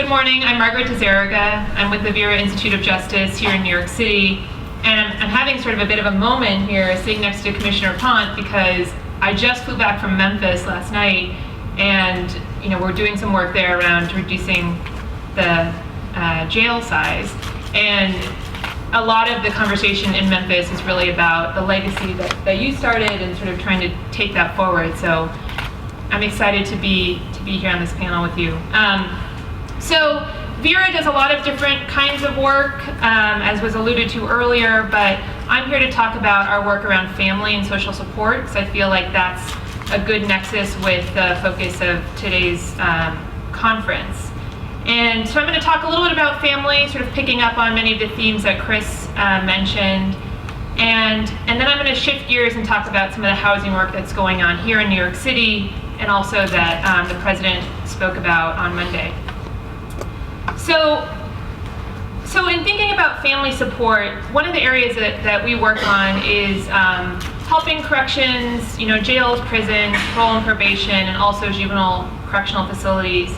Good morning, I'm Margaret diZerega. I'm with the Vera Institute of Justice here in New York City. And I'm having sort of a bit of a moment here sitting next to Commissioner Pont because I just flew back from Memphis last night, and we're doing some work there around reducing the jail size. And a lot of the conversation in Memphis is really about the legacy that you started and sort of trying to take that forward. So I'm excited to be here on this panel with you. So Vera does a lot of different kinds of work, as was alluded to earlier, but I'm here to talk about our work around family and social support, because I feel like that's a good nexus with the focus of today's conference. And so I'm going to talk a little bit about family, sort of picking up on many of the themes that Chris mentioned. And then I'm going to shift gears and talk about some of the housing work that's going on here in New York City, and also that the President spoke about on Monday. So in thinking about family support, one of the areas that we work on is helping corrections, jails, prisons, parole and probation, and also juvenile correctional facilities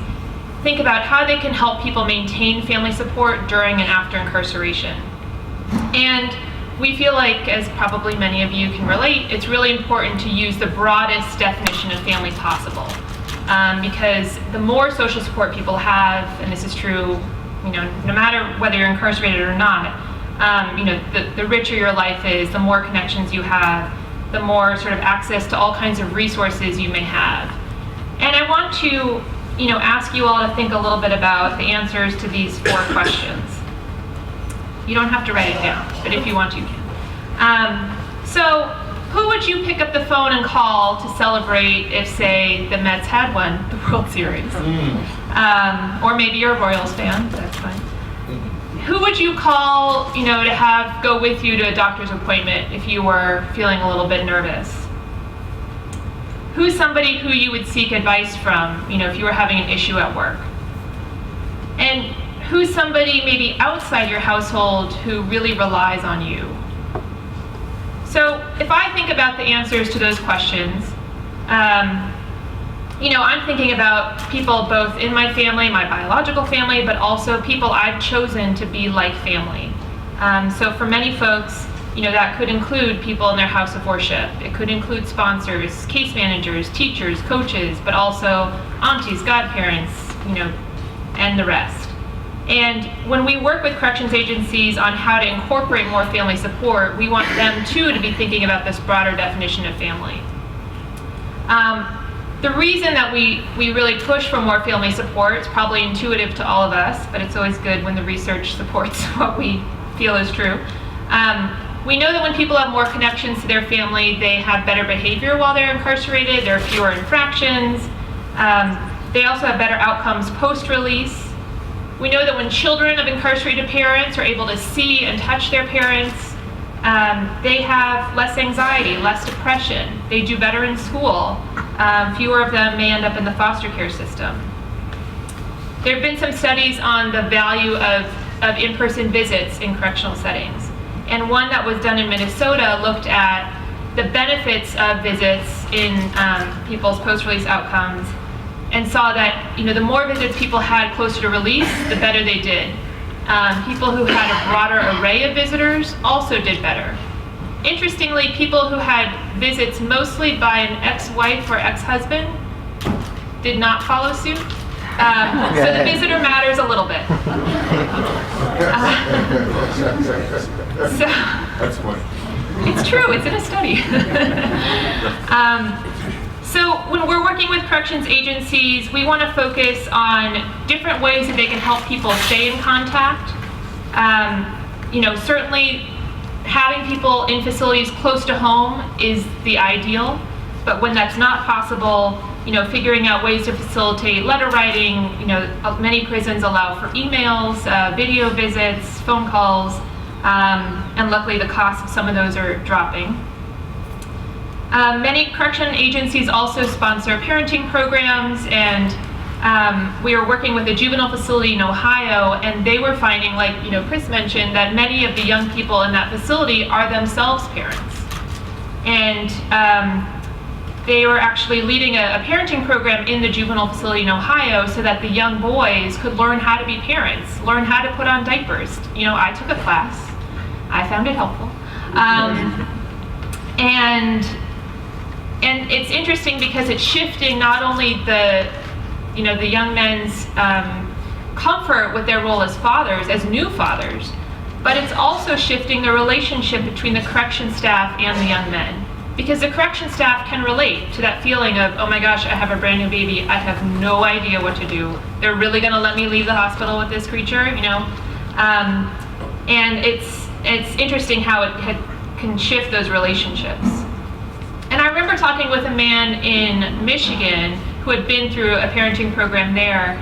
think about how they can help people maintain family support during and after incarceration. And we feel like, as probably many of you can relate, it's really important to use the broadest definition of family possible. Because the more social support people have, and this is true, no matter whether you're incarcerated or not, the richer your life is, the more connections you have, the more sort of access to all kinds of resources you may have. And I want to, ask you all to think a little bit about the answers to these 4 questions. You don't have to write it down, but if you want to, you can. So, who would you pick up the phone and call to celebrate if, say, the Mets had won the World Series? Or maybe you're a Royals fan, that's fine. Who would you call, to have go with you to a doctor's appointment if you were feeling a little bit nervous? Who's somebody who you would seek advice from, if you were having an issue at work? And who's somebody maybe outside your household who really relies on you? So if I think about the answers to those questions, I'm thinking about people both in my family, my biological family, but also people I've chosen to be like family. So for many folks, that could include people in their house of worship. It could include sponsors, case managers, teachers, coaches, but also aunties, godparents, and the rest. And when we work with corrections agencies on how to incorporate more family support, we want them too to be thinking about this broader definition of family. The reason that we really push for more family support is probably intuitive to all of us, but it's always good when the research supports what we feel is true. We know that when people have more connections to their family, they have better behavior while they're incarcerated, there are fewer infractions, they also have better outcomes post-release. We know that when children of incarcerated parents are able to see and touch their parents, they have less anxiety, less depression, they do better in school, fewer of them may end up in the foster care system. There have been some studies on the value of in-person visits in correctional settings. And one that was done in Minnesota looked at the benefits of visits in people's post-release outcomes, and saw that the more visits people had closer to release, the better they did. People who had a broader array of visitors also did better. Interestingly, people who had visits mostly by an ex-wife or ex-husband did not follow suit. So the visitor matters a little bit. So that's funny. It's true, it's in a study. So when we're working with corrections agencies, we want to focus on different ways that they can help people stay in contact. Certainly having people in facilities close to home is the ideal, but when that's not possible, figuring out ways to facilitate letter writing. Many prisons allow for emails, video visits, phone calls, and luckily the cost of some of those are dropping. Many correction agencies also sponsor parenting programs, and we are working with a juvenile facility in Ohio, and they were finding, like Chris mentioned, that many of the young people in that facility are themselves parents. And they were actually leading a parenting program in the juvenile facility in Ohio so that the young boys could learn how to be parents, learn how to put on diapers. You know, I took a class. I found it helpful. And it's interesting because it's shifting not only the young men's comfort with their role as fathers, as new fathers, but it's also shifting the relationship between the correction staff and the young men. Because the correction staff can relate to that feeling of, oh my gosh, I have a brand new baby, I have no idea what to do. They're really gonna let me leave the hospital with this creature, you know? And it's interesting how it can shift those relationships. And I remember talking with a man in Michigan who had been through a parenting program there.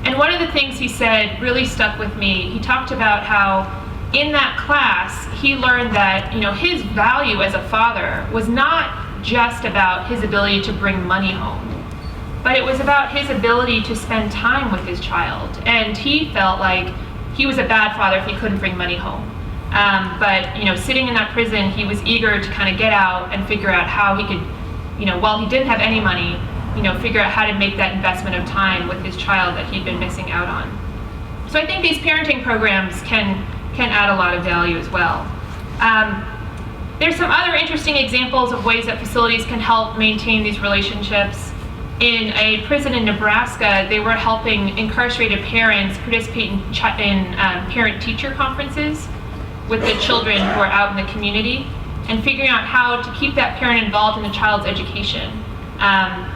And one of the things he said really stuck with me. He talked about how in that class, he learned that, you know, his value as a father was not just about his ability to bring money home, but it was about his ability to spend time with his child. And he felt like he was a bad father if he couldn't bring money home. But, you know, sitting in that prison, he was eager to kind of get out and figure out how he could, you know, while he didn't have any money, you know, figure out how to make that investment of time with his child that he'd been missing out on. So I think these parenting programs can add a lot of value as well. There's some other interesting examples of ways that facilities can help maintain these relationships. In a prison in Nebraska, they were helping incarcerated parents participate in parent-teacher conferences with the children who are out in the community and figuring out how to keep that parent involved in the child's education.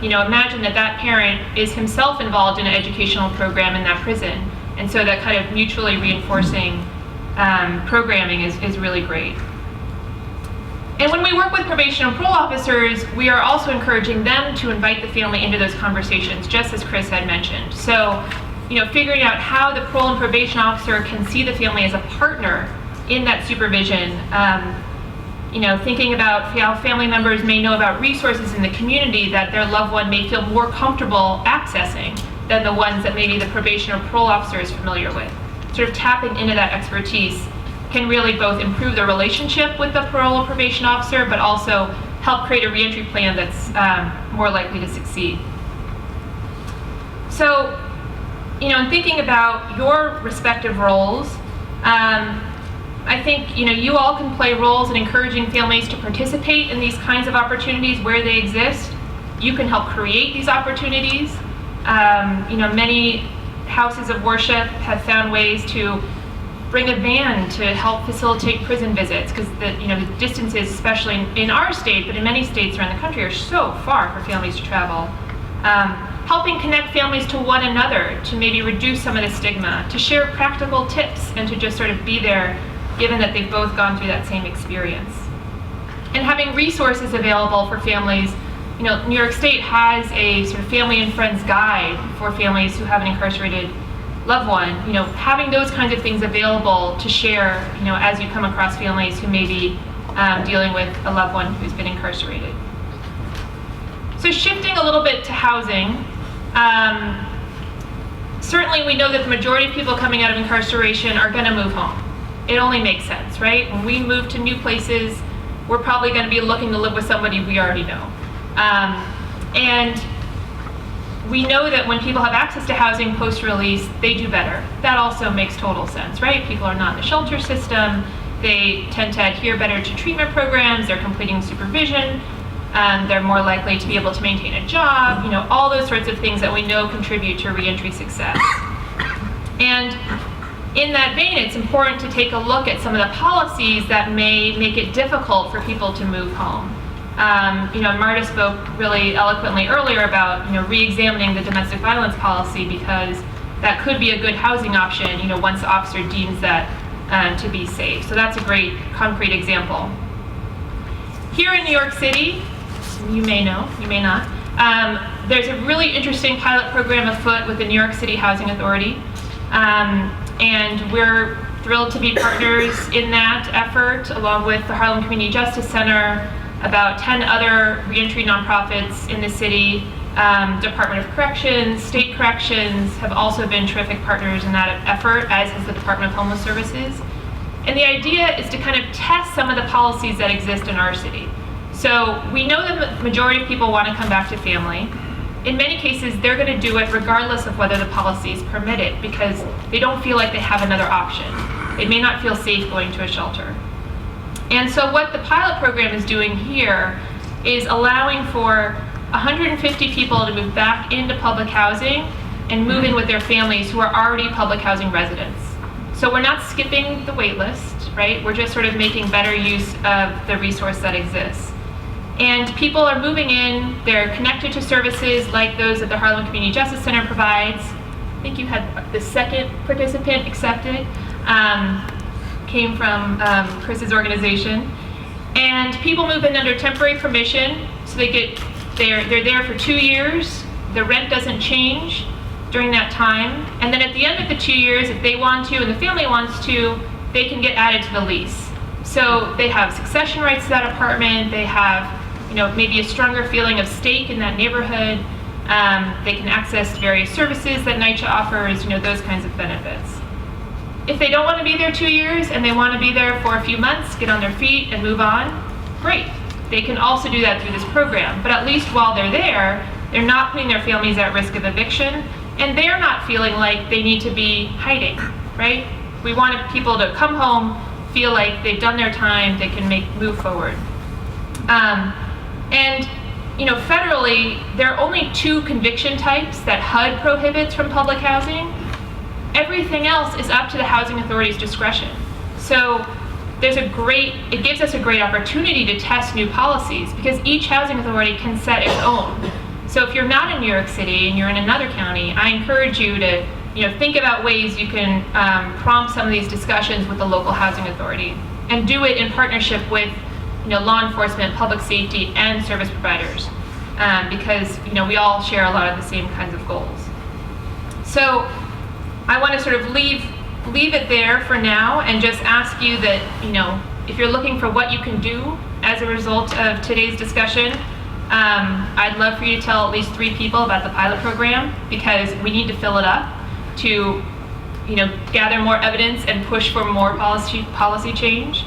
You know, imagine that parent is himself involved in an educational program in that prison, and so that kind of mutually reinforcing programming is really great. And when we work with probation and parole officers, we are also encouraging them to invite the family into those conversations, just as Chris had mentioned. So, you know, figuring out how the parole and probation officer can see the family as a partner in that supervision. You know, thinking about how family members may know about resources in the community that their loved one may feel more comfortable accessing than the ones that maybe the probation or parole officer is familiar with. Sort of tapping into that expertise can really both improve the relationship with the parole or probation officer, but also help create a reentry plan that's more likely to succeed. So, you know, in thinking about your respective roles, I think, you know, you all can play roles in encouraging families to participate in these kinds of opportunities where they exist. You can help create these opportunities. You know, many houses of worship have found ways to bring a van to help facilitate prison visits, because the distances, especially in our state, but in many states around the country, are so far for families to travel. Helping connect families to one another to maybe reduce some of the stigma, to share practical tips, and to just sort of be there, given that they've both gone through that same experience. And having resources available for families. You know, New York State has a sort of family and friends guide for families who have an incarcerated loved one. You know, having those kinds of things available to share, you know, as you come across families who may be dealing with a loved one who's been incarcerated. So shifting a little bit to housing, certainly we know that the majority of people coming out of incarceration are going to move home. It only makes sense, right? When we move to new places, we're probably going to be looking to live with somebody we already know. And we know that when people have access to housing post-release, they do better. That also makes total sense, right? People are not in the shelter system. They tend to adhere better to treatment programs. They're completing supervision. They're more likely to be able to maintain a job. You know, all those sorts of things that we know contribute to reentry success. And in that vein, it's important to take a look at some of the policies that may make it difficult for people to move home. You know, Marta spoke really eloquently earlier about, you know, re-examining the domestic violence policy, because that could be a good housing option, you know, once the officer deems that to be safe. So that's a great concrete example. Here in New York City, you may know, you may not, there's a really interesting pilot program afoot with the New York City Housing Authority. And we're thrilled to be partners in that effort, along with the Harlem Community Justice Center, about 10 other reentry nonprofits in the city. Department of Corrections, State Corrections have also been terrific partners in that effort, as has the Department of Homeless Services. And the idea is to kind of test some of the policies that exist in our city. So we know that the majority of people want to come back to family. In many cases, they're going to do it regardless of whether the policies permit it, because they don't feel like they have another option. They may not feel safe going to a shelter. And so what the pilot program is doing here is allowing for 150 people to move back into public housing and move in with their families who are already public housing residents. So we're not skipping the wait list, right? We're just sort of making better use of the resource that exists. And people are moving in, they're connected to services like those that the Harlem Community Justice Center provides. I think you had the second participant accepted, came from Chris's organization. And people move in under temporary permission, so they're there for 2 years. The rent doesn't change during that time. And then at the end of the 2 years, if they want to and the family wants to, they can get added to the lease. So they have succession rights to that apartment, they have maybe a stronger feeling of stake in that neighborhood. They can access various services that NYCHA offers, those kinds of benefits. If they don't want to be there 2 years and they want to be there for a few months, get on their feet and move on, great. They can also do that through this program. But at least while they're there, they're not putting their families at risk of eviction, and they're not feeling like they need to be hiding, right? We want people to come home, feel like they've done their time, they can move forward. Federally, there are only 2 conviction types that HUD prohibits from public housing. Everything else is up to the housing authority's discretion. So it gives us a great opportunity to test new policies, because each housing authority can set its own. So if you're not in New York City and you're in another county, I encourage you to think about ways you can prompt some of these discussions with the local housing authority, and do it in partnership with law enforcement, public safety, and service providers, because we all share a lot of the same kinds of goals. So I want to sort of leave it there for now, and just ask you that if you're looking for what you can do as a result of today's discussion, I'd love for you to tell at least 3 people about the pilot program, because we need to fill it up to gather more evidence and push for more policy change.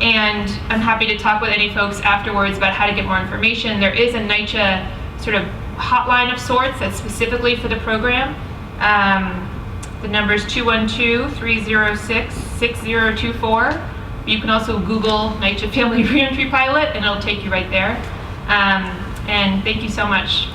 And I'm happy to talk with any folks afterwards about how to get more information. There is a NYCHA sort of hotline of sorts that's specifically for the program. The number is 212-306-6024. You can also Google NYCHA Family Reentry Pilot, and it'll take you right there. And thank you so much.